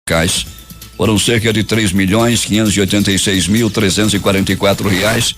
reais. Foram cerca de R$ 3.586.344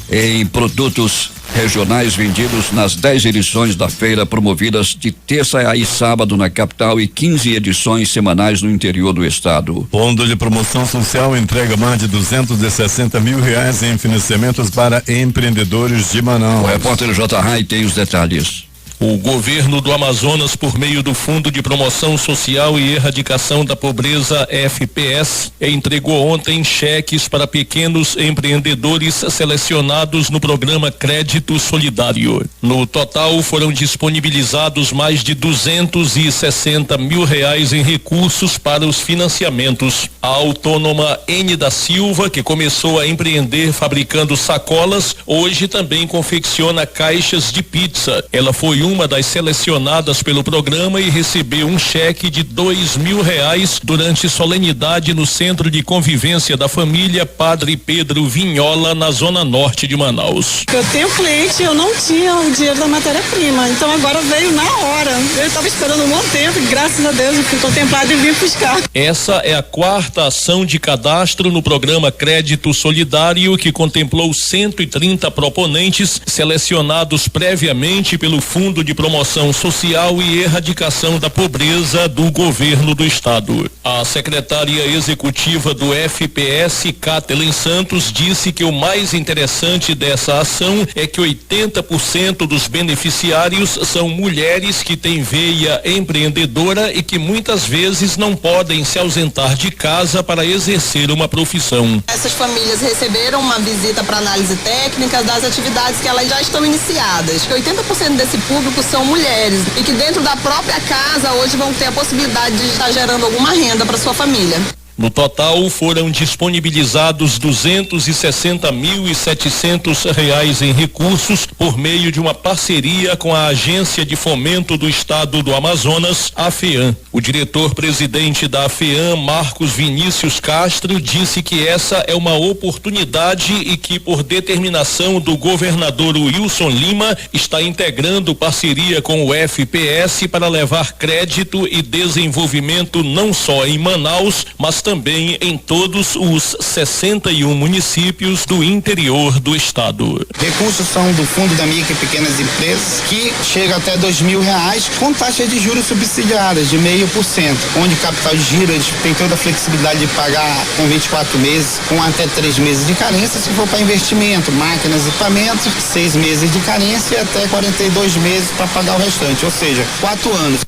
em produtos regionais vendidos nas 10 edições da feira, promovidas de terça e sábado na capital e 15 edições semanais no interior do estado. Fundo de Promoção Social entrega mais de R$260 mil em financiamentos para empreendedores de Manaus. O repórter J. Rai tem os detalhes. O governo do Amazonas, por meio do Fundo de Promoção Social e Erradicação da Pobreza, FPS, entregou ontem cheques para pequenos empreendedores selecionados no programa Crédito Solidário. No total, foram disponibilizados mais de R$260 mil em recursos para os financiamentos. A autônoma N da Silva, que começou a empreender fabricando sacolas, hoje também confecciona caixas de pizza. Ela foi uma das selecionadas pelo programa e recebeu um cheque de R$2.000 durante solenidade no Centro de Convivência da Família Padre Pedro Vinhola, na zona norte de Manaus. Eu tenho cliente, eu não tinha o dinheiro da matéria-prima, então agora veio na hora. Eu estava esperando um bom tempo e graças a Deus eu fui contemplado e vim buscar. Essa é a quarta ação de cadastro no programa Crédito Solidário, que contemplou 130 proponentes selecionados previamente pelo Fundo de Promoção Social e Erradicação da Pobreza do governo do estado. A secretária executiva do FPS, Kathleen Santos, disse que o mais interessante dessa ação é que 80% dos beneficiários são mulheres que têm veia empreendedora e que muitas vezes não podem se ausentar de casa para exercer uma profissão. Essas famílias receberam uma visita para análise técnica das atividades que elas já estão iniciadas. 80% desse público são mulheres e que dentro da própria casa hoje vão ter a possibilidade de estar gerando alguma renda para sua família. No total, foram disponibilizados R$260.700 em recursos por meio de uma parceria com a Agência de Fomento do Estado do Amazonas, a FEAM. O diretor-presidente da FEAM, Marcos Vinícius Castro, disse que essa é uma oportunidade e que, por determinação do governador Wilson Lima, está integrando parceria com o FPS para levar crédito e desenvolvimento não só em Manaus, mas também em todos os 61 municípios do interior do estado. Recursos são do Fundo da Micro e Pequenas Empresas, que chega até R$2.000, com taxas de juros subsidiadas de 0,5%, onde capital de giro eles têm toda a flexibilidade de pagar com 24 meses, com até 3 meses de carência, se for para investimento, máquinas, equipamentos, 6 meses de carência e até 42 meses para pagar o restante, ou seja, 4 anos.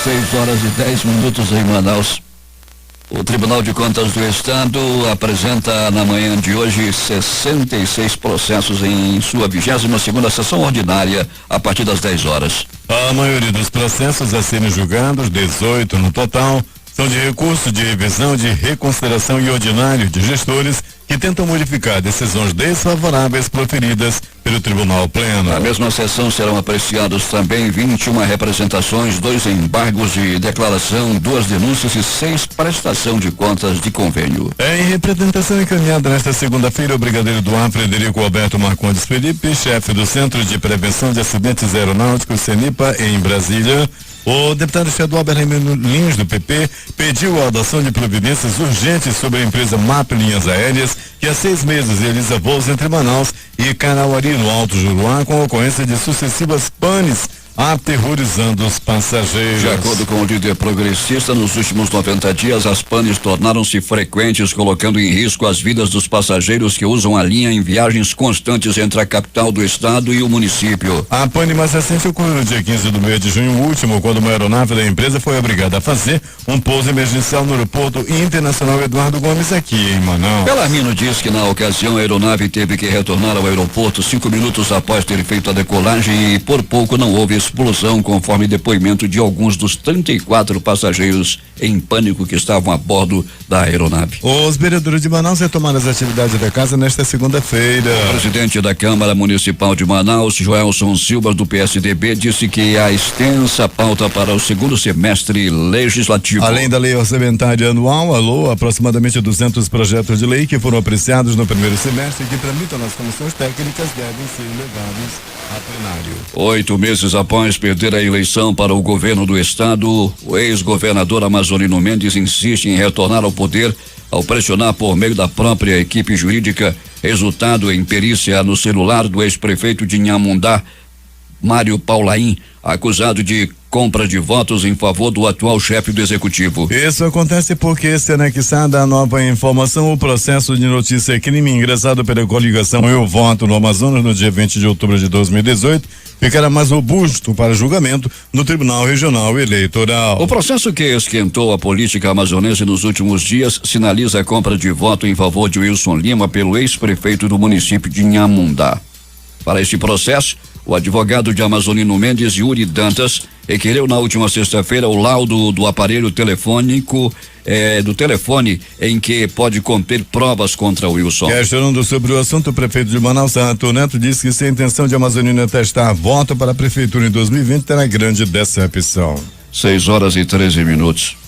6h10 em Manaus. O Tribunal de Contas do Estado apresenta na manhã de hoje 66 processos em sua 22ª sessão ordinária a partir das 10 horas. A maioria dos processos a serem julgados, 18 no total, são de recurso de revisão, de reconsideração e ordinário de gestores que tentam modificar decisões desfavoráveis proferidas pelo Tribunal Pleno. Na mesma sessão serão apreciados também 21 representações, 2 embargos de declaração, 2 denúncias e 6 prestação de contas de convênio. Em representação encaminhada nesta segunda-feira, o brigadeiro do ar Frederico Alberto Marcondes Felipe, chefe do Centro de Prevenção de Acidentes Aeronáuticos, CENIPA, em Brasília, o deputado estadual Berlimino Lins, do PP, pediu a adoção de providências urgentes sobre a empresa MAP Linhas Aéreas, que há 6 meses realiza voos entre Manaus e Canauari, no Alto Juruá, com a ocorrência de sucessivas panes, aterrorizando os passageiros. De acordo com o líder progressista, nos últimos 90 dias, as panes tornaram-se frequentes, colocando em risco as vidas dos passageiros que usam a linha em viagens constantes entre a capital do estado e o município. A pane mais recente ocorreu no dia 15 do mês de junho último, quando uma aeronave da empresa foi obrigada a fazer um pouso emergencial no aeroporto internacional Eduardo Gomes, aqui em Manaus. Bellarmino diz que na ocasião a aeronave teve que retornar ao aeroporto 5 minutos após ter feito a decolagem e por pouco não houve explosão, conforme depoimento de alguns dos 34 passageiros em pânico que estavam a bordo da aeronave. Os vereadores de Manaus retomaram as atividades da casa nesta segunda-feira. O presidente da Câmara Municipal de Manaus, Joelson Silva, do PSDB, disse que há extensa pauta para o segundo semestre legislativo. Além da lei orçamentária anual, a LOA, aproximadamente 200 projetos de lei que foram apreciados no primeiro semestre e que tramitam nas comissões técnicas devem ser levados a plenário. 8 meses após após perder a eleição para o governo do estado, o ex-governador Amazonino Mendes insiste em retornar ao poder ao pressionar por meio da própria equipe jurídica, resultado em perícia no celular do ex-prefeito de Inhamundá, Mário Paulaim, acusado de compra de votos em favor do atual chefe do executivo. Isso acontece porque, se anexada a nova informação, o processo de notícia crime ingressado pela coligação Eu Voto no Amazonas no dia 20 de outubro de 2018 ficará mais robusto para julgamento no Tribunal Regional Eleitoral. O processo que esquentou a política amazonense nos últimos dias sinaliza a compra de voto em favor de Wilson Lima pelo ex-prefeito do município de Inhamundá. Para este processo, o advogado de Amazonino Mendes, Yuri Dantas, requereu na última sexta-feira o laudo do aparelho telefônico, do telefone em que pode conter provas contra Wilson. Questionando sobre o assunto, o prefeito de Manaus, Arthur Neto, disse que se a intenção de Amazonino testar voto para a prefeitura em 2020 terá grande decepção. 6:13.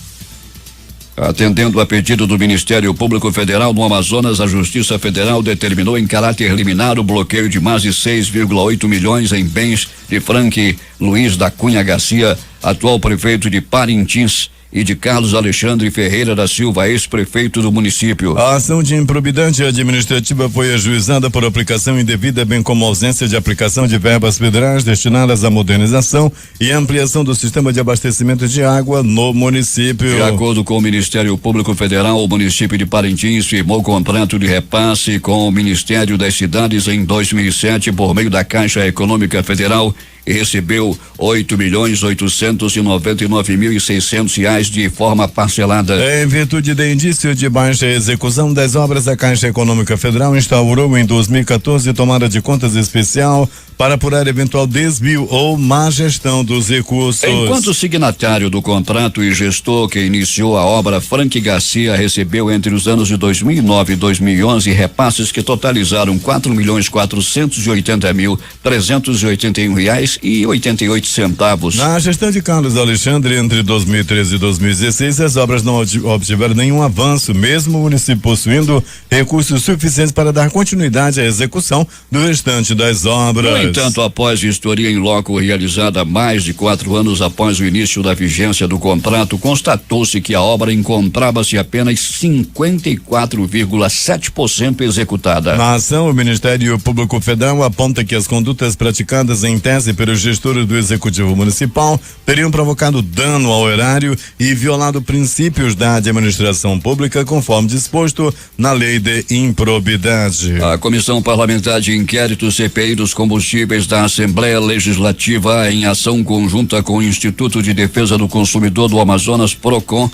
Atendendo a pedido do Ministério Público Federal no Amazonas, a Justiça Federal determinou em caráter liminar o bloqueio de mais de 6,8 milhões em bens de Frank Luiz da Cunha Garcia, atual prefeito de Parintins, e de Carlos Alexandre Ferreira da Silva, ex-prefeito do município. A ação de improbidade administrativa foi ajuizada por aplicação indevida, bem como ausência de aplicação de verbas federais destinadas à modernização e ampliação do sistema de abastecimento de água no município. De acordo com o Ministério Público Federal, o município de Parintins firmou contrato de repasse com o Ministério das Cidades em 2007 por meio da Caixa Econômica Federal e recebeu 8.899.600 reais de forma parcelada. Em virtude de indício de baixa execução das obras, a Caixa Econômica Federal instaurou em 2014 tomada de contas especial para apurar eventual desvio ou má gestão dos recursos. Enquanto signatário do contrato e gestor que iniciou a obra, Frank Garcia recebeu entre os anos de 2009 e 2011 repasses que totalizaram 4.480.381 reais e 88 centavos. Na gestão de Carlos Alexandre entre 2013 e 2016, as obras não obtiveram nenhum avanço, mesmo o município possuindo recursos suficientes para dar continuidade à execução do restante das obras. No entanto, após vistoria em loco realizada mais de 4 anos após o início da vigência do contrato, constatou-se que a obra encontrava-se apenas 54,7% executada. Na ação, o Ministério Público Federal aponta que as condutas praticadas em tese pelos gestores do Executivo Municipal teriam provocado dano ao erário e violado princípios da administração pública, conforme disposto na Lei de Improbidade. A Comissão Parlamentar de Inquérito CPI dos Combustíveis da Assembleia Legislativa, em ação conjunta com o Instituto de Defesa do Consumidor do Amazonas, PROCON,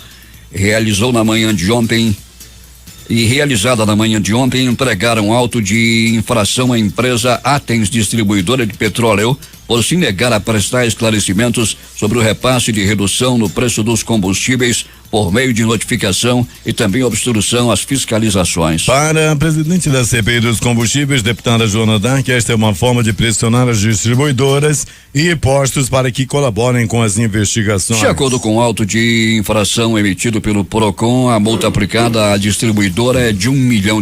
realizada na manhã de ontem, entregaram auto de infração à empresa Atens Distribuidora de Petróleo por se negar a prestar esclarecimentos sobre o repasse de redução no preço dos combustíveis por meio de notificação e também obstrução às fiscalizações. Para a presidente da CPI dos Combustíveis, deputada Joana Dark, esta é uma forma de pressionar as distribuidoras e postos para que colaborem com as investigações. De acordo com o auto de infração emitido pelo PROCON, a multa aplicada à distribuidora é de R$1 milhão,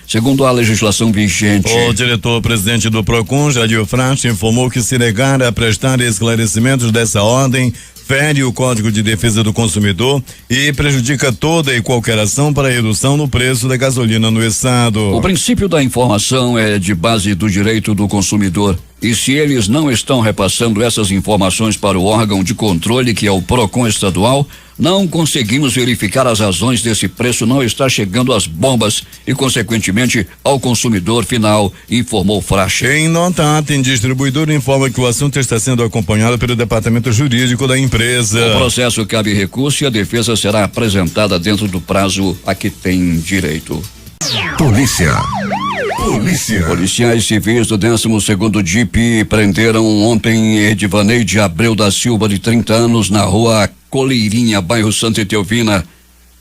segundo a legislação vigente. O diretor-presidente do PROCON, Jadir Frasch, informou que se negar a prestar esclarecimentos dessa ordem fere o Código de Defesa do Consumidor e prejudica toda e qualquer ação para redução no preço da gasolina no estado. O princípio da informação é de base do direito do consumidor. E se eles não estão repassando essas informações para o órgão de controle, que é o PROCON estadual, não conseguimos verificar as razões desse preço não estar chegando às bombas e, consequentemente, ao consumidor final, informou Frasch. Em nota, a Atem Distribuidora informa que o assunto está sendo acompanhado pelo departamento jurídico da empresa. O processo cabe recurso e a defesa será apresentada dentro do prazo a que tem direito. Polícia. Policiais civis do 12º DIP prenderam ontem Edivanei de Abreu da Silva, de 30 anos, na rua Coleirinha, bairro Santa Etelvina.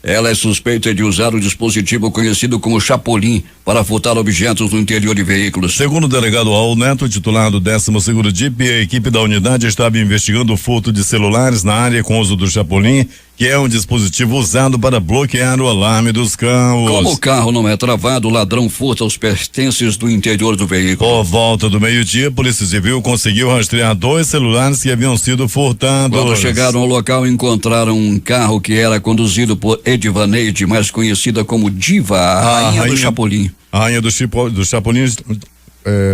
Ela é suspeita de usar o dispositivo conhecido como Chapolin para furtar objetos no interior de veículos. Segundo o delegado Raul Neto, titular do 12º DIP, a equipe da unidade estava investigando o furto de celulares na área com uso do Chapolin, que é um dispositivo usado para bloquear o alarme dos carros. Como o carro não é travado, o ladrão furta os pertences do interior do veículo. Por volta do meio-dia, a Polícia Civil conseguiu rastrear 2 celulares que haviam sido furtados. Quando chegaram ao local, encontraram um carro que era conduzido por Edivaneide, mais conhecida como Diva, a rainha do Chapolin. A rainha do Chapolin,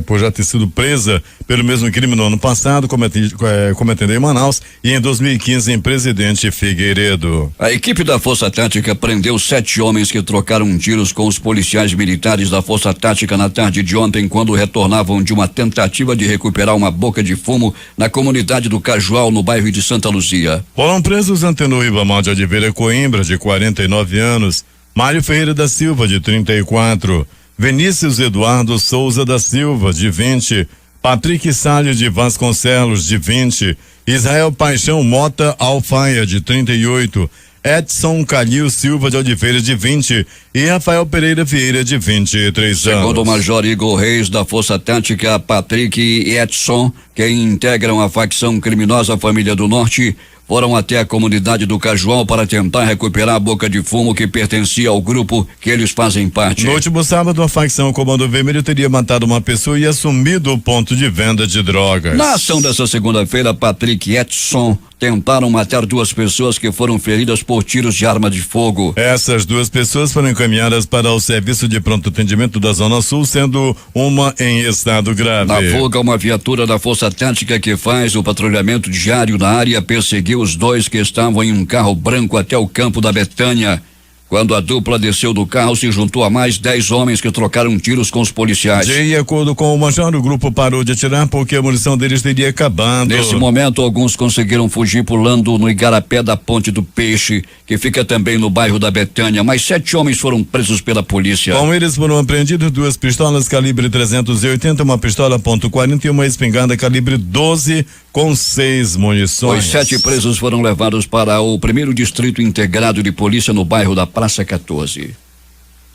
por já ter sido presa pelo mesmo crime no ano passado, cometendo em Manaus, e em 2015 em Presidente Figueiredo. A equipe da Força Tática prendeu 7 homens que trocaram tiros com os policiais militares da Força Tática na tarde de ontem, quando retornavam de uma tentativa de recuperar uma boca de fumo na comunidade do Cajual, no bairro de Santa Luzia. Foram presos Antenor Ribamar de Oliveira Coimbra, de 49 anos, Mário Ferreira da Silva, de 34, Vinícius Eduardo Souza da Silva, de 20, Patrick Salles de Vasconcelos, de 20, Israel Paixão Mota Alfaia, de 38, Edson Calil Silva de Oliveira, de 20, e Rafael Pereira Vieira, de 23 anos. Segundo o Major Igor Reis, da Força Tática, Patrick e Edson, que integram a facção criminosa Família do Norte, foram até a comunidade do Cajual para tentar recuperar a boca de fumo que pertencia ao grupo que eles fazem parte. No último sábado, a facção Comando Vermelho teria matado uma pessoa e assumido o ponto de venda de drogas. Na ação dessa segunda-feira, Patrick e Edson tentaram matar 2 pessoas que foram feridas por tiros de arma de fogo. Essas 2 pessoas foram encaminhadas para o serviço de pronto atendimento da Zona Sul, sendo uma em estado grave. Na fuga, uma viatura da Força Tática que faz o patrulhamento diário na área perseguiu os 2 que estavam em um carro branco até o campo da Betânia. Quando a dupla desceu do carro, se juntou a mais 10 homens que trocaram tiros com os policiais. De acordo com o major, o grupo parou de atirar porque a munição deles teria acabado. Nesse momento, alguns conseguiram fugir pulando no igarapé da Ponte do Peixe, que fica também no bairro da Betânia, mas 7 homens foram presos pela polícia. Com eles foram apreendidos 2 pistolas calibre 380, uma pistola .40 e uma espingarda calibre 12 com 6 munições. Os 7 presos foram levados para o 1º Distrito Integrado de Polícia no bairro da Praça 14.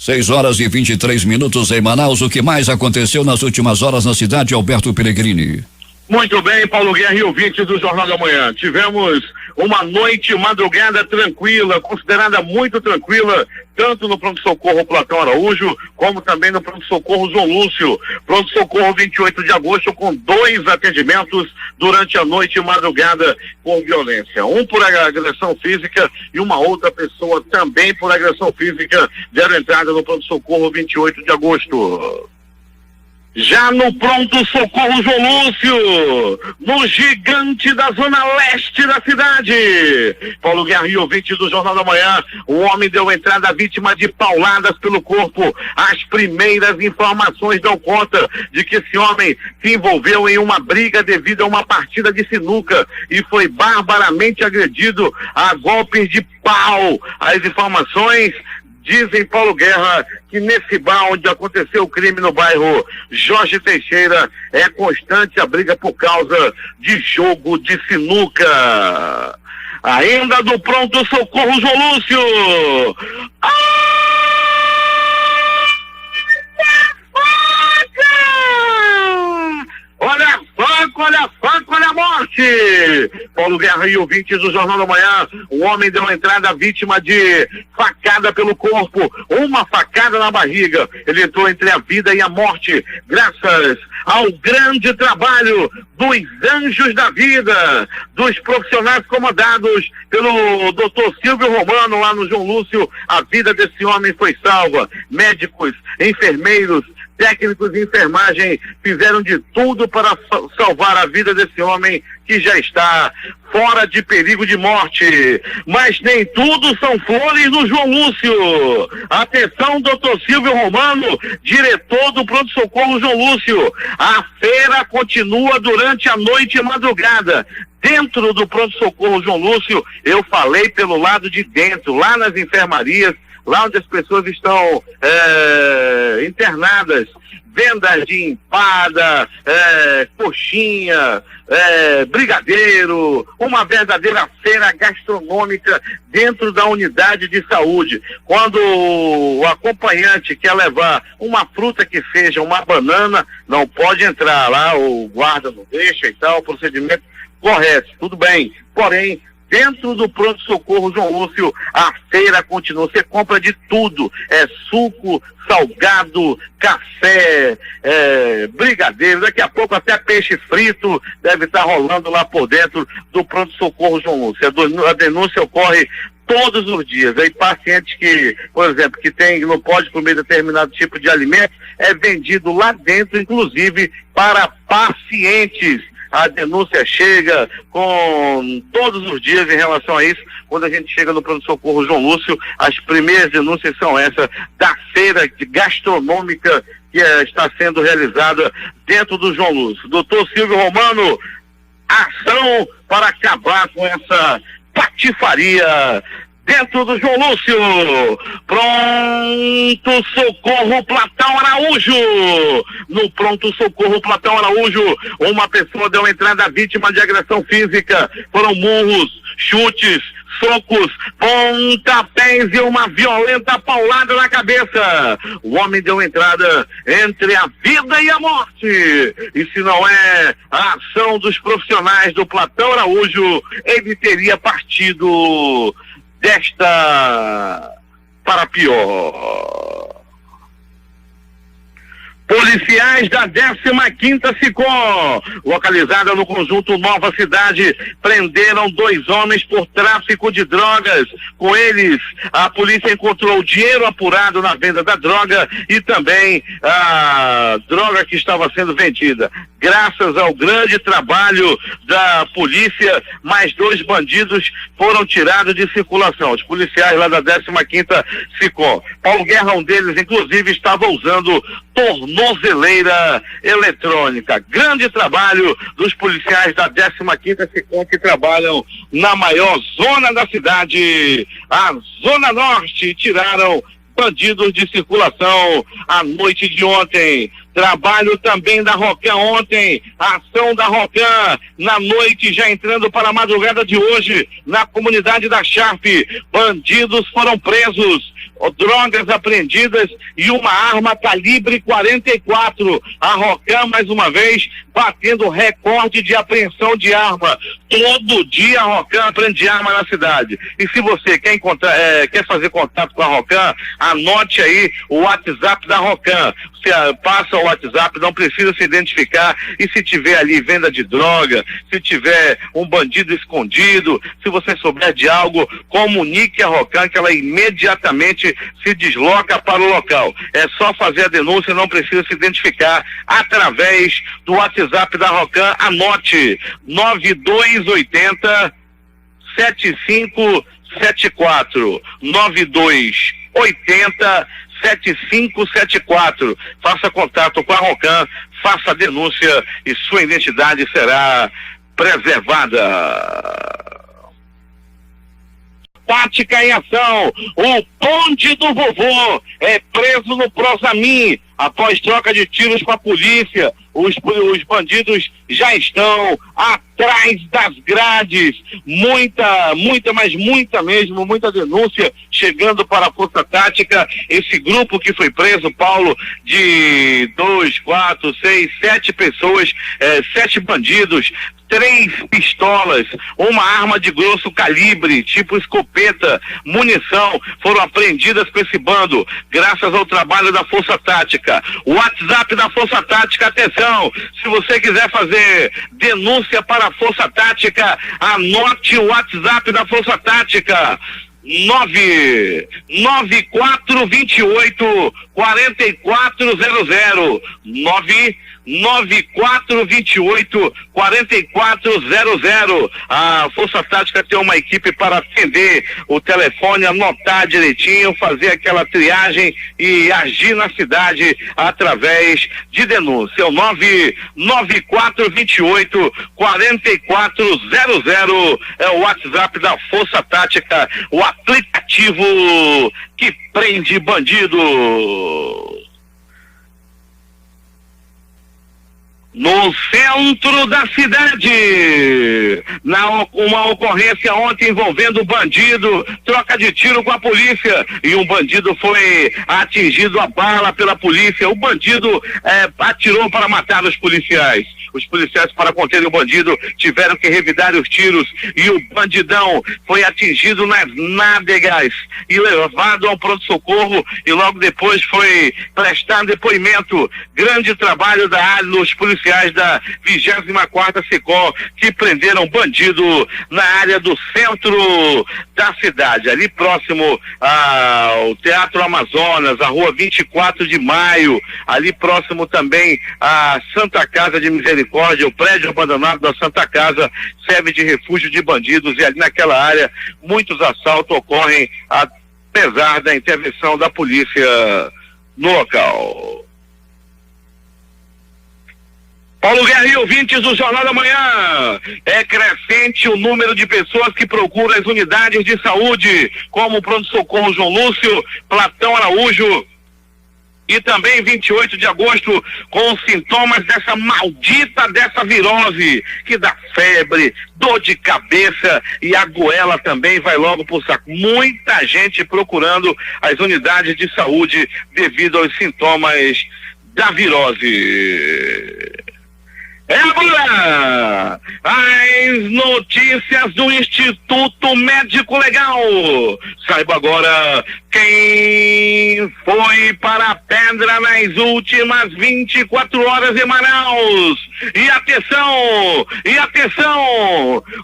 6h23 em Manaus. O que mais aconteceu nas últimas horas na cidade, Alberto Pellegrini? Muito bem, Paulo Guerra e ouvintes do Jornal da Manhã. Tivemos uma noite, madrugada tranquila, considerada muito tranquila, tanto no pronto-socorro Platão Araújo, como também no pronto-socorro João Lúcio. Pronto-socorro 28 de agosto, com 2 atendimentos durante a noite e madrugada com violência. Um por agressão física e uma outra pessoa também por agressão física deram entrada no pronto-socorro 28 de agosto. Já no pronto-socorro João Lúcio, no gigante da zona leste da cidade, Paulo Guerra e ouvinte do Jornal da Manhã, o homem deu entrada vítima de pauladas pelo corpo. As primeiras informações dão conta de que esse homem se envolveu em uma briga devido a uma partida de sinuca e foi barbaramente agredido a golpes de pau. As informações dizem, Paulo Guerra, que nesse bar onde aconteceu o crime no bairro Jorge Teixeira, é constante a briga por causa de jogo de sinuca. Ainda do pronto-socorro João Lúcio. Olha a faca, olha a faca, olha a morte! Paulo Guerra e ouvintes do Jornal da Manhã, um homem deu entrada vítima de facada pelo corpo, uma facada na barriga. Ele entrou entre a vida e a morte, graças ao grande trabalho dos anjos da vida, dos profissionais comandados pelo Dr. Silvio Romano lá no João Lúcio. A vida desse homem foi salva. Médicos, enfermeiros, técnicos de enfermagem fizeram de tudo para salvar a vida desse homem que já está fora de perigo de morte. Mas nem tudo são flores no João Lúcio. Atenção, doutor Silvio Romano, diretor do pronto-socorro João Lúcio. A feira continua durante a noite e madrugada. Dentro do pronto-socorro João Lúcio, eu falei pelo lado de dentro, lá nas enfermarias, lá onde as pessoas estão internadas. vendas de empada, coxinha, brigadeiro, uma verdadeira feira gastronômica dentro da unidade de saúde. Quando o acompanhante quer levar uma fruta que seja uma banana, não pode entrar lá, o guarda não deixa e tal, o procedimento correto, tudo bem. Porém, dentro do pronto-socorro João Lúcio, a feira continua. Você compra de tudo. Suco, salgado, café, brigadeiro, daqui a pouco até peixe frito deve estar rolando lá por dentro do pronto-socorro João Lúcio. A denúncia ocorre todos os dias. Aí pacientes que, por exemplo, não pode comer determinado tipo de alimento, é vendido lá dentro, inclusive para pacientes. A denúncia chega com todos os dias em relação a isso. Quando a gente chega no pronto-socorro João Lúcio, as primeiras denúncias são essas da feira gastronômica que está sendo realizada dentro do João Lúcio. Doutor Silvio Romano, ação para acabar com essa patifaria dentro do João Lúcio. Pronto Socorro Platão Araújo. No Pronto Socorro Platão Araújo, uma pessoa deu entrada vítima de agressão física. Foram murros, chutes, socos, pontapés e uma violenta paulada na cabeça. O homem deu entrada entre a vida e a morte. E se não é a ação dos profissionais do Platão Araújo, ele teria partido desta para pior. Policiais da 15ª SICOM, localizada no conjunto Nova Cidade, prenderam 2 homens por tráfico de drogas. Com eles, a polícia encontrou dinheiro apurado na venda da droga e também a droga que estava sendo vendida. Graças ao grande trabalho da polícia, mais 2 bandidos foram tirados de circulação. Os policiais lá da 15ª SICOM. Paulo Guerra, um deles, inclusive, estava usando tornozeleira eletrônica. Grande trabalho dos policiais da 15ª SICOM, que trabalham na maior zona da cidade, a Zona Norte. Tiraram bandidos de circulação à noite de ontem. Trabalho também da Rocan ontem, a ação da Rocan na noite, já entrando para a madrugada de hoje, na comunidade da Sharp. Bandidos foram presos, drogas apreendidas e uma arma calibre 44. A Rocan, mais uma vez, batendo recorde de apreensão de arma. Todo dia a Rocan apreende arma na cidade. E se você quer fazer contato com a Rocan, anote aí o WhatsApp da Rocan. Você passa o WhatsApp, não precisa se identificar, e se tiver ali venda de droga, se tiver um bandido escondido, se você souber de algo, comunique a Rocan, que ela imediatamente se desloca para o local. É só fazer a denúncia, não precisa se identificar, através do WhatsApp da Rocan. Anote 9280 7574 9280 7574. Faça contato com a Rocan, faça a denúncia e sua identidade será preservada. Tática em ação. O bonde do vovô é preso no Prosamin após troca de tiros com a polícia. Os bandidos já estão atrás das grades. Muita denúncia chegando para a Força Tática. Esse grupo que foi preso, Paulo, de 2, 4, 6, 7 pessoas, 7 bandidos, 3 pistolas, uma arma de grosso calibre, tipo escopeta, munição, foram apreendidas por esse bando, graças ao trabalho da Força Tática. O WhatsApp da Força Tática, atenção, se você quiser fazer denúncia para a Força Tática, anote o WhatsApp da Força Tática. 99428 4400 99428 4400. A Força Tática tem uma equipe para atender o telefone, anotar direitinho, fazer aquela triagem e agir na cidade através de denúncia. O 99428 4400 é o WhatsApp da Força Tática, o aplicativo que prende bandido. No centro da cidade, uma ocorrência ontem envolvendo bandido, troca de tiro com a polícia e um bandido foi atingido a bala pela polícia. O bandido atirou para matar os policiais. Os policiais, para conter o bandido, tiveram que revidar os tiros e o bandidão foi atingido nas nádegas e levado ao pronto-socorro e logo depois foi prestar depoimento. Grande trabalho da área dos policiais da 24ª SECOM que prenderam bandido na área do centro da cidade, ali próximo ao Teatro Amazonas, a rua 24 de Maio, ali próximo também à Santa Casa de Misericórdia. O prédio abandonado da Santa Casa serve de refúgio de bandidos e ali naquela área muitos assaltos ocorrem apesar da intervenção da polícia no local. Paulo Guerra e ouvintes do Jornal da Manhã, é crescente o número de pessoas que procuram as unidades de saúde, como o pronto-socorro João Lúcio, Platão Araújo, e também 28 de agosto, com sintomas dessa maldita dessa virose, que dá febre, dor de cabeça e a goela também vai logo pro saco. Muita gente procurando as unidades de saúde devido aos sintomas da virose. É agora as notícias do Instituto Médico Legal. Saiba agora quem foi para a pedra nas últimas 24 horas em Manaus. E atenção,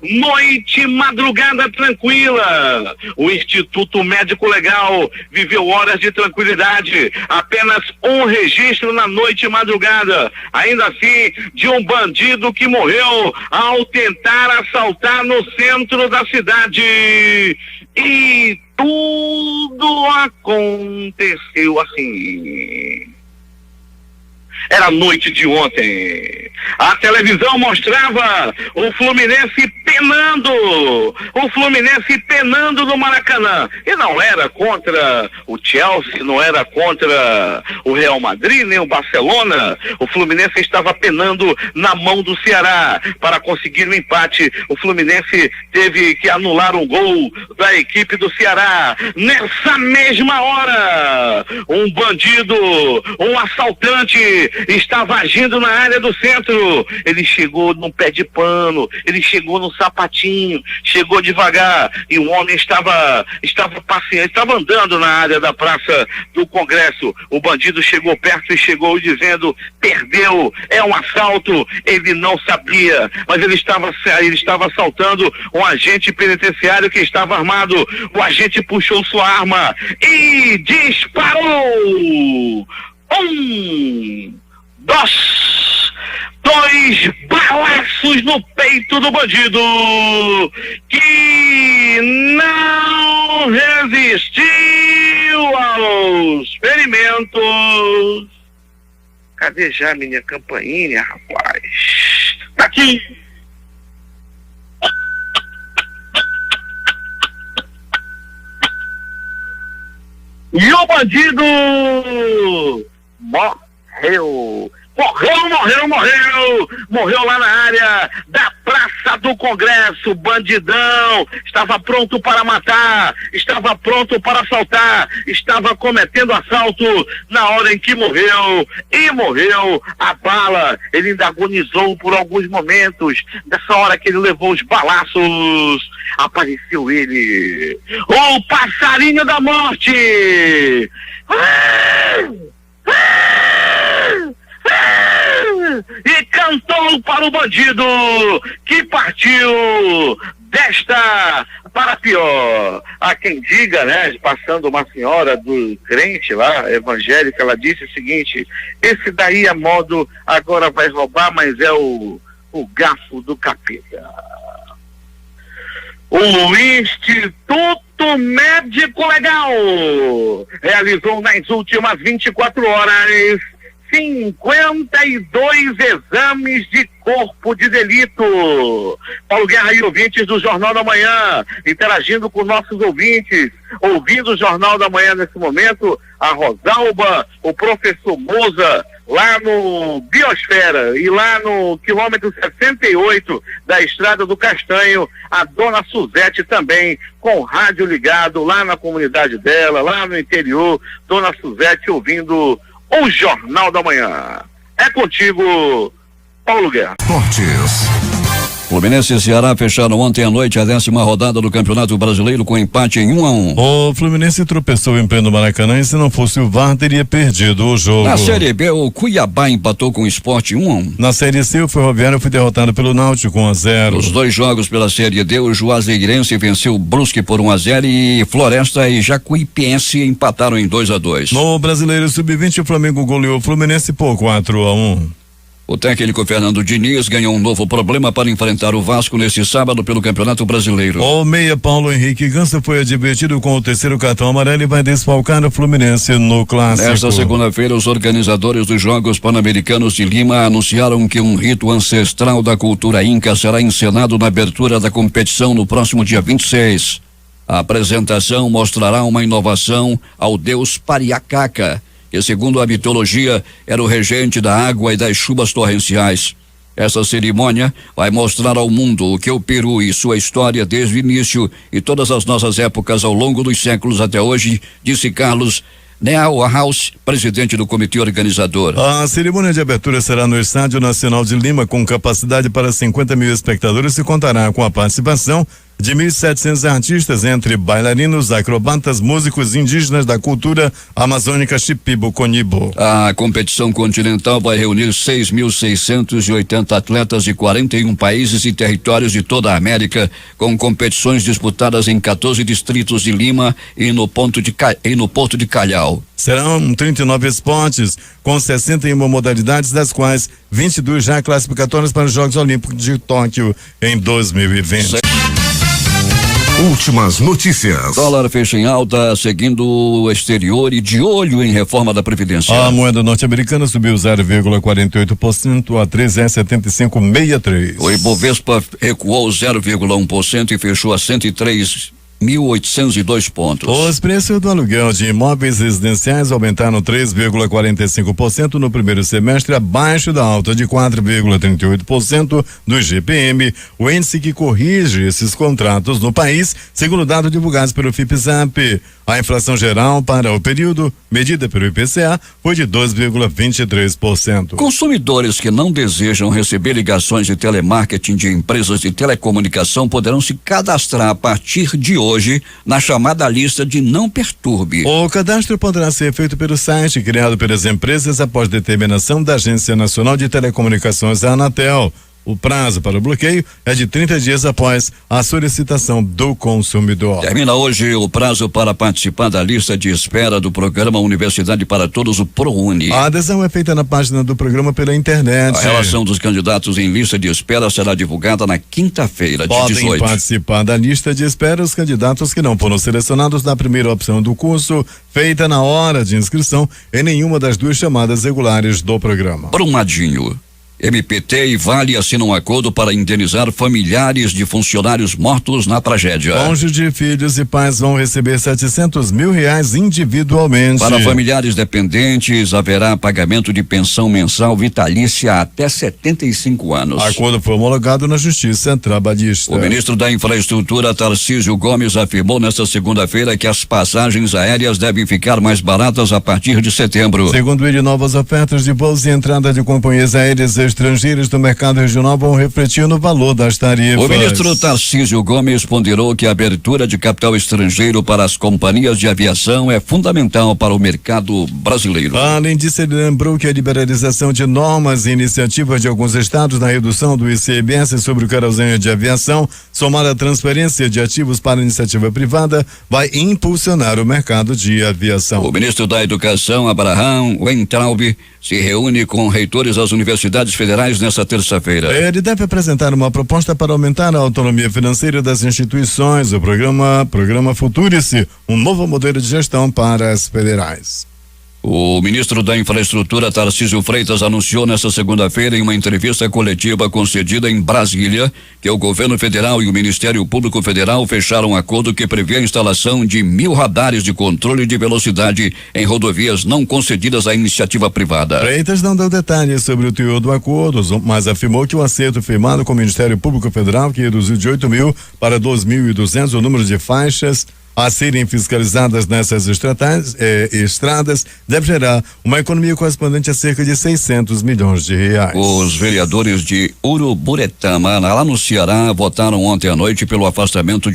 noite, madrugada tranquila. O Instituto Médico Legal viveu horas de tranquilidade. Apenas um registro na noite e madrugada. Ainda assim, de um bandido que morreu ao tentar assaltar no centro da cidade. E tudo aconteceu assim. Era a noite de ontem. A televisão mostrava o Fluminense penando no Maracanã. E não era contra o Chelsea, não era contra o Real Madrid, nem o Barcelona. O Fluminense estava penando na mão do Ceará para conseguir um empate. O Fluminense teve que anular um gol da equipe do Ceará. Nessa mesma hora, um bandido, um assaltante, estava agindo na área do centro. Ele chegou num pé de pano, ele chegou num sapatinho, chegou devagar e o homem estava passeando, estava andando na área da Praça do Congresso. O bandido chegou perto e chegou dizendo: perdeu, é um assalto. Ele não sabia, mas ele estava assaltando um agente penitenciário que estava armado. O agente puxou sua arma e disparou. 2 balaços no peito do bandido, que não resistiu aos ferimentos. Cadê já minha campainha, rapaz? Tá aqui. E o bandido morreu lá na área da Praça do Congresso. Bandidão estava pronto para matar, estava pronto para assaltar, estava cometendo assalto na hora em que morreu a bala. Ele ainda agonizou por alguns momentos. Nessa hora que ele levou os balaços, apareceu ele, o passarinho da morte. E cantou para o bandido, que partiu desta para pior. Há quem diga, né, passando uma senhora do crente lá, evangélica, ela disse o seguinte: esse daí é modo, agora vai roubar, mas é o garfo do capeta. O Instituto Médico Legal realizou nas últimas 24 horas 52 exames de corpo de delito. Paulo Guerra e ouvintes do Jornal da Manhã, interagindo com nossos ouvintes, ouvindo o Jornal da Manhã nesse momento, a Rosalba, o professor Moza, lá no Biosfera e lá no quilômetro 68 da Estrada do Castanho, a dona Suzete também com o rádio ligado lá na comunidade dela, lá no interior, dona Suzete ouvindo o Jornal da Manhã. É contigo, Paulo Guerra. Esportes. Fluminense e Ceará fecharam ontem à noite a 10ª rodada do Campeonato Brasileiro com empate em 1-1. O Fluminense tropeçou em pleno Maracanã e se não fosse o VAR teria perdido o jogo. Na Série B, o Cuiabá empatou com o Sport 1-1. Na Série C, o Ferroviário foi derrotado pelo Náutico 1-0. Os dois jogos pela Série D, o Juazeirense venceu o Brusque por 1-0 e Floresta e Jacuipense empataram em 2-2. No Brasileiro Sub-20, o Flamengo goleou o Fluminense por 4-1. O técnico Fernando Diniz ganhou um novo problema para enfrentar o Vasco neste sábado pelo Campeonato Brasileiro. O meia Paulo Henrique Ganso foi advertido com o 3º cartão amarelo e vai desfalcar o Fluminense no Clássico. Nesta segunda-feira, os organizadores dos Jogos Pan-Americanos de Lima anunciaram que um rito ancestral da cultura inca será encenado na abertura da competição no próximo dia 26. A apresentação mostrará uma inovação ao deus Pariacaca, que segundo a mitologia era o regente da água e das chuvas torrenciais. Essa cerimônia vai mostrar ao mundo o que é o Peru e sua história desde o início e todas as nossas épocas ao longo dos séculos até hoje, disse Carlos Neauhaus, presidente do comitê organizador. A cerimônia de abertura será no Estádio Nacional de Lima, com capacidade para 50 mil espectadores e contará com a participação de 1.700 artistas, entre bailarinos, acrobatas, músicos indígenas da cultura amazônica Shipibo-Conibo. A competição continental vai reunir 6.680 atletas de 41 países e territórios de toda a América, com competições disputadas em 14 distritos de Lima e no Porto de Calhau. Serão 39 esportes, com 61 modalidades, das quais 22 já classificatórias para os Jogos Olímpicos de Tóquio em 2020. Últimas notícias. Dólar fecha em alta, seguindo o exterior e de olho em reforma da Previdência. A moeda norte-americana subiu 0,48% a 3,7563. O Ibovespa recuou 0,1% e fechou a 103.802 pontos. Os preços do aluguel de imóveis residenciais aumentaram 3,45% no primeiro semestre, abaixo da alta de 4,38% do IGPM, o índice que corrige esses contratos no país, segundo dados divulgados pelo FIPZAP. A inflação geral para o período, medida pelo IPCA, foi de 2,23%. Consumidores que não desejam receber ligações de telemarketing de empresas de telecomunicação poderão se cadastrar a partir de hoje na chamada lista de Não Perturbe. O cadastro poderá ser feito pelo site criado pelas empresas após determinação da Agência Nacional de Telecomunicações, a Anatel. O prazo para o bloqueio é de 30 dias após a solicitação do consumidor. Termina hoje o prazo para participar da lista de espera do programa Universidade para Todos, o ProUni. A adesão é feita na página do programa pela internet. A relação dos candidatos em lista de espera será divulgada na quinta-feira, de 18. Podem participar da lista de espera os candidatos que não foram selecionados na primeira opção do curso, feita na hora de inscrição em nenhuma das duas chamadas regulares do programa. Brumadinho. MPT e Vale assinam um acordo para indenizar familiares de funcionários mortos na tragédia. Cônjuge, filhos e pais vão receber R$700 mil individualmente. Para familiares dependentes, haverá pagamento de pensão mensal vitalícia até 75 anos. O acordo foi homologado na Justiça Trabalhista. O ministro da Infraestrutura, Tarcísio Gomes, afirmou nesta segunda-feira que as passagens aéreas devem ficar mais baratas a partir de setembro. Segundo ele, novas ofertas de voos e entrada de companhias aéreas estrangeiros do mercado regional vão refletir no valor das tarifas. O ministro Tarcísio Gomes ponderou que a abertura de capital estrangeiro para as companhias de aviação é fundamental para o mercado brasileiro. Além disso, ele lembrou que a liberalização de normas e iniciativas de alguns estados na redução do ICMS sobre o querosene de aviação, somada à transferência de ativos para a iniciativa privada, vai impulsionar o mercado de aviação. O ministro da Educação, Abraham Weintraub, se reúne com reitores das universidades federais nesta terça-feira. Ele deve apresentar uma proposta para aumentar a autonomia financeira das instituições. O programa Futurice, um novo modelo de gestão para as federais. O ministro da Infraestrutura, Tarcísio Freitas, anunciou nesta segunda-feira em uma entrevista coletiva concedida em Brasília que o governo federal e o Ministério Público Federal fecharam um acordo que prevê a instalação de 1.000 radares de controle de velocidade em rodovias não concedidas à iniciativa privada. Freitas não deu detalhes sobre o teor do acordo, mas afirmou que o acerto firmado com o Ministério Público Federal, que reduziu de 8.000 para 2.200 o número de faixas a serem fiscalizadas nessas estradas, deve gerar uma economia correspondente a cerca de 600 milhões de reais. Os vereadores de Uruburetama, lá no Ceará, votaram ontem à noite pelo afastamento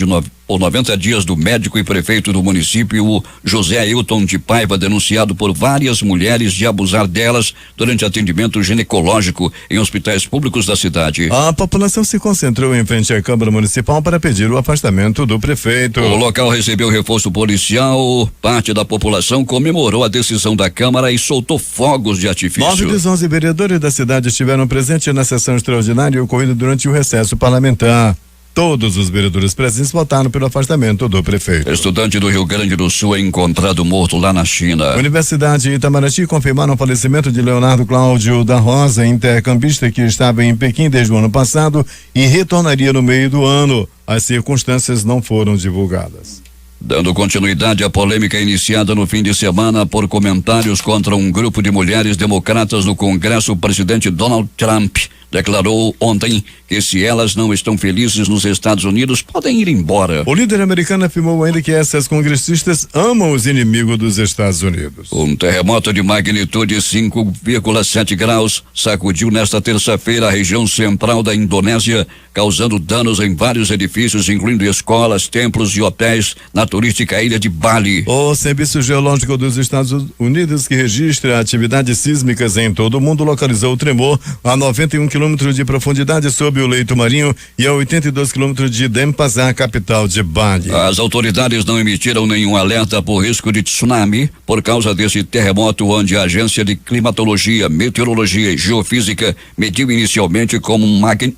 por 90 dias do médico e prefeito do município, José Ailton de Paiva, denunciado por várias mulheres de abusar delas durante atendimento ginecológico em hospitais públicos da cidade. A população se concentrou em frente à Câmara Municipal para pedir o afastamento do prefeito. O local recebeu reforço policial, parte da população comemorou a decisão da Câmara e soltou fogos de artifício. 9 dos 11 vereadores da cidade estiveram presentes na sessão extraordinária ocorrida durante o recesso parlamentar. Todos os vereadores presentes votaram pelo afastamento do prefeito. Estudante do Rio Grande do Sul é encontrado morto lá na China. Universidade de Itamaraty confirmaram o falecimento de Leonardo Cláudio da Rosa, intercambista que estava em Pequim desde o ano passado e retornaria no meio do ano. As circunstâncias não foram divulgadas. Dando continuidade à polêmica iniciada no fim de semana por comentários contra um grupo de mulheres democratas no Congresso, o presidente Donald Trump declarou ontem que se elas não estão felizes nos Estados Unidos, podem ir embora. O líder americano afirmou ainda que essas congressistas amam os inimigos dos Estados Unidos. Um terremoto de magnitude 5,7 graus sacudiu nesta terça-feira a região central da Indonésia, causando danos em vários edifícios, incluindo escolas, templos e hotéis na turística ilha de Bali. O Serviço Geológico dos Estados Unidos, que registra atividades sísmicas em todo o mundo, localizou o tremor a 91 quilômetros de profundidade sob o leito marinho e a 82 quilômetros de Denpasar, capital de Bali. As autoridades não emitiram nenhum alerta por risco de tsunami por causa desse terremoto, onde a Agência de Climatologia, Meteorologia e Geofísica mediu inicialmente como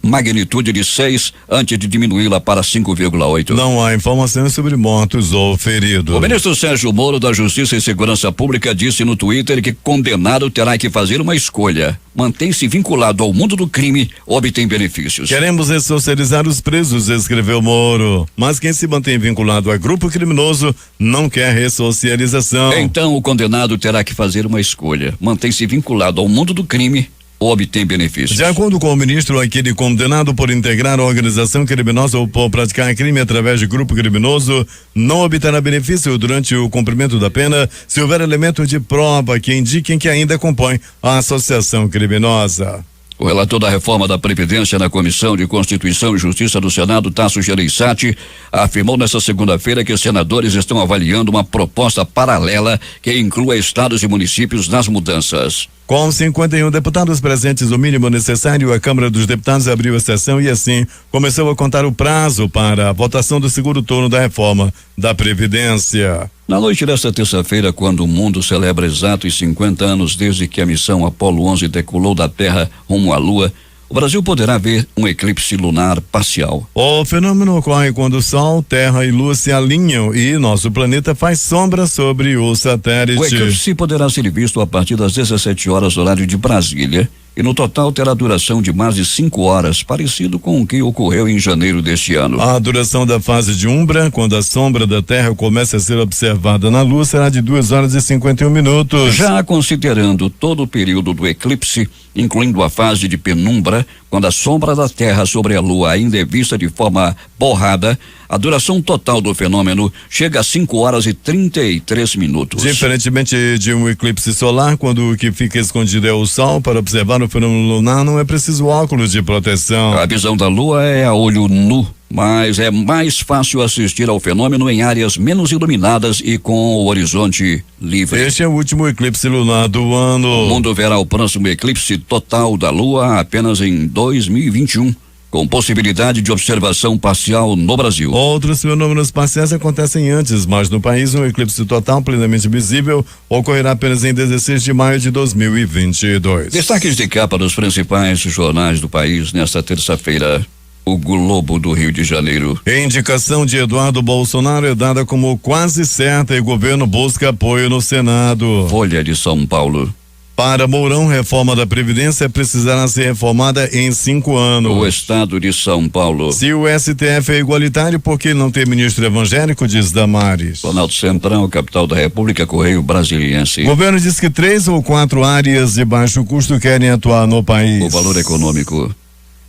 magnitude de 6 antes de diminuí-la para 5,8. Não há informações sobre mortos ou feridos. O ministro Sérgio Moro da Justiça e Segurança Pública disse no Twitter que condenado terá que fazer uma escolha: mantém-se vinculado ao mundo do crime ou obtém benefícios. Queremos ressocializar os presos, escreveu Moro, mas quem se mantém vinculado a grupo criminoso não quer ressocialização. Então o condenado terá que fazer uma escolha: mantém-se vinculado ao mundo do crime ou obtém benefícios. De acordo com o ministro, aquele condenado por integrar a organização criminosa ou por praticar crime através de grupo criminoso não obterá benefício durante o cumprimento da pena se houver elementos de prova que indiquem que ainda compõe a associação criminosa. O relator da reforma da Previdência na Comissão de Constituição e Justiça do Senado, Tasso Gereissati, afirmou nesta segunda-feira que os senadores estão avaliando uma proposta paralela que inclua estados e municípios nas mudanças. Com 51 deputados presentes, o mínimo necessário, a Câmara dos Deputados abriu a sessão e assim começou a contar o prazo para a votação do segundo turno da reforma da Previdência. Na noite desta terça-feira, quando o mundo celebra exatos 50 anos desde que a missão Apollo 11 decolou da Terra rumo à Lua, o Brasil poderá ver um eclipse lunar parcial. O fenômeno ocorre quando Sol, Terra e Lua se alinham e nosso planeta faz sombra sobre o satélite. O eclipse poderá ser visto a partir das 17 horas horário de Brasília e no total terá duração de mais de 5 horas, parecido com o que ocorreu em janeiro deste ano. A duração da fase de umbra, quando a sombra da Terra começa a ser observada na Lua, será de 2 horas e 51 minutos. Já considerando todo o período do eclipse, incluindo a fase de penumbra, quando a sombra da Terra sobre a Lua ainda é vista de forma borrada, a duração total do fenômeno chega a 5 horas e 33 minutos. Diferentemente de um eclipse solar, quando o que fica escondido é o Sol, para observar o fenômeno lunar não é preciso óculos de proteção. A visão da Lua é a olho nu, mas é mais fácil assistir ao fenômeno em áreas menos iluminadas e com o horizonte livre. Este é o último eclipse lunar do ano. O mundo verá o próximo eclipse total da Lua apenas em 2021. Com possibilidade de observação parcial no Brasil. Outros fenômenos parciais acontecem antes, mas no país um eclipse total plenamente visível ocorrerá apenas em 16 de maio de 2022. Destaques de capa dos principais jornais do país nesta terça-feira. O Globo do Rio de Janeiro. A indicação de Eduardo Bolsonaro é dada como quase certa e o governo busca apoio no Senado. Folha de São Paulo. Para Mourão, reforma da Previdência precisará ser reformada em 5 anos. O Estado de São Paulo. Se o STF é igualitário, por que não ter ministro evangélico, diz Damares. Planalto Central, capital da República, Correio Brasiliense. O governo diz que 3 ou 4 áreas de baixo custo querem atuar no país. O valor econômico.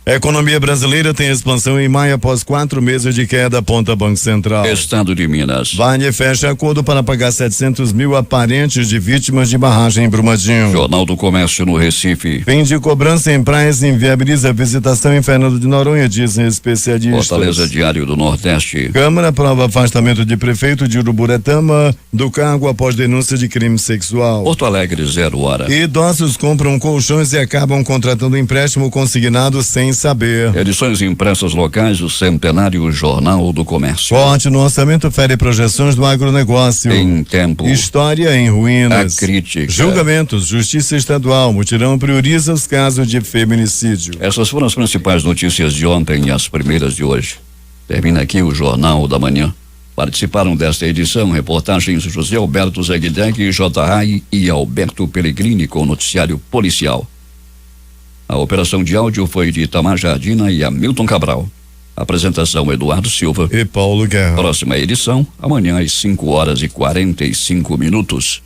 A economia brasileira tem expansão em maio após 4 meses de queda, aponta Banco Central. Estado de Minas. Vale fecha acordo para pagar 700 mil a parentes de vítimas de barragem em Brumadinho. Jornal do Comércio no Recife. Fim de cobrança em praias inviabiliza a visitação em Fernando de Noronha, dizem especialistas. Fortaleza Diário do Nordeste. Câmara aprova afastamento de prefeito de Uruburetama do cargo após denúncia de crime sexual. Porto Alegre, 0 hora. Idosos compram colchões e acabam contratando empréstimo consignado sem saber. Edições impressas locais, o Centenário Jornal do Comércio. Corte no orçamento fere projeções do agronegócio. Em tempo. História em ruínas. A crítica. Julgamentos, justiça estadual, mutirão prioriza os casos de feminicídio. Essas foram as principais notícias de ontem e as primeiras de hoje. Termina aqui o Jornal da Manhã. Participaram desta edição reportagens José Alberto Zegdeg, J. Rai e Alberto Pellegrini com o noticiário policial. A operação de áudio foi de Itamar Jardina e Hamilton Cabral. Apresentação Eduardo Silva e Paulo Guerra. Próxima edição, amanhã às 5 horas e 45 minutos.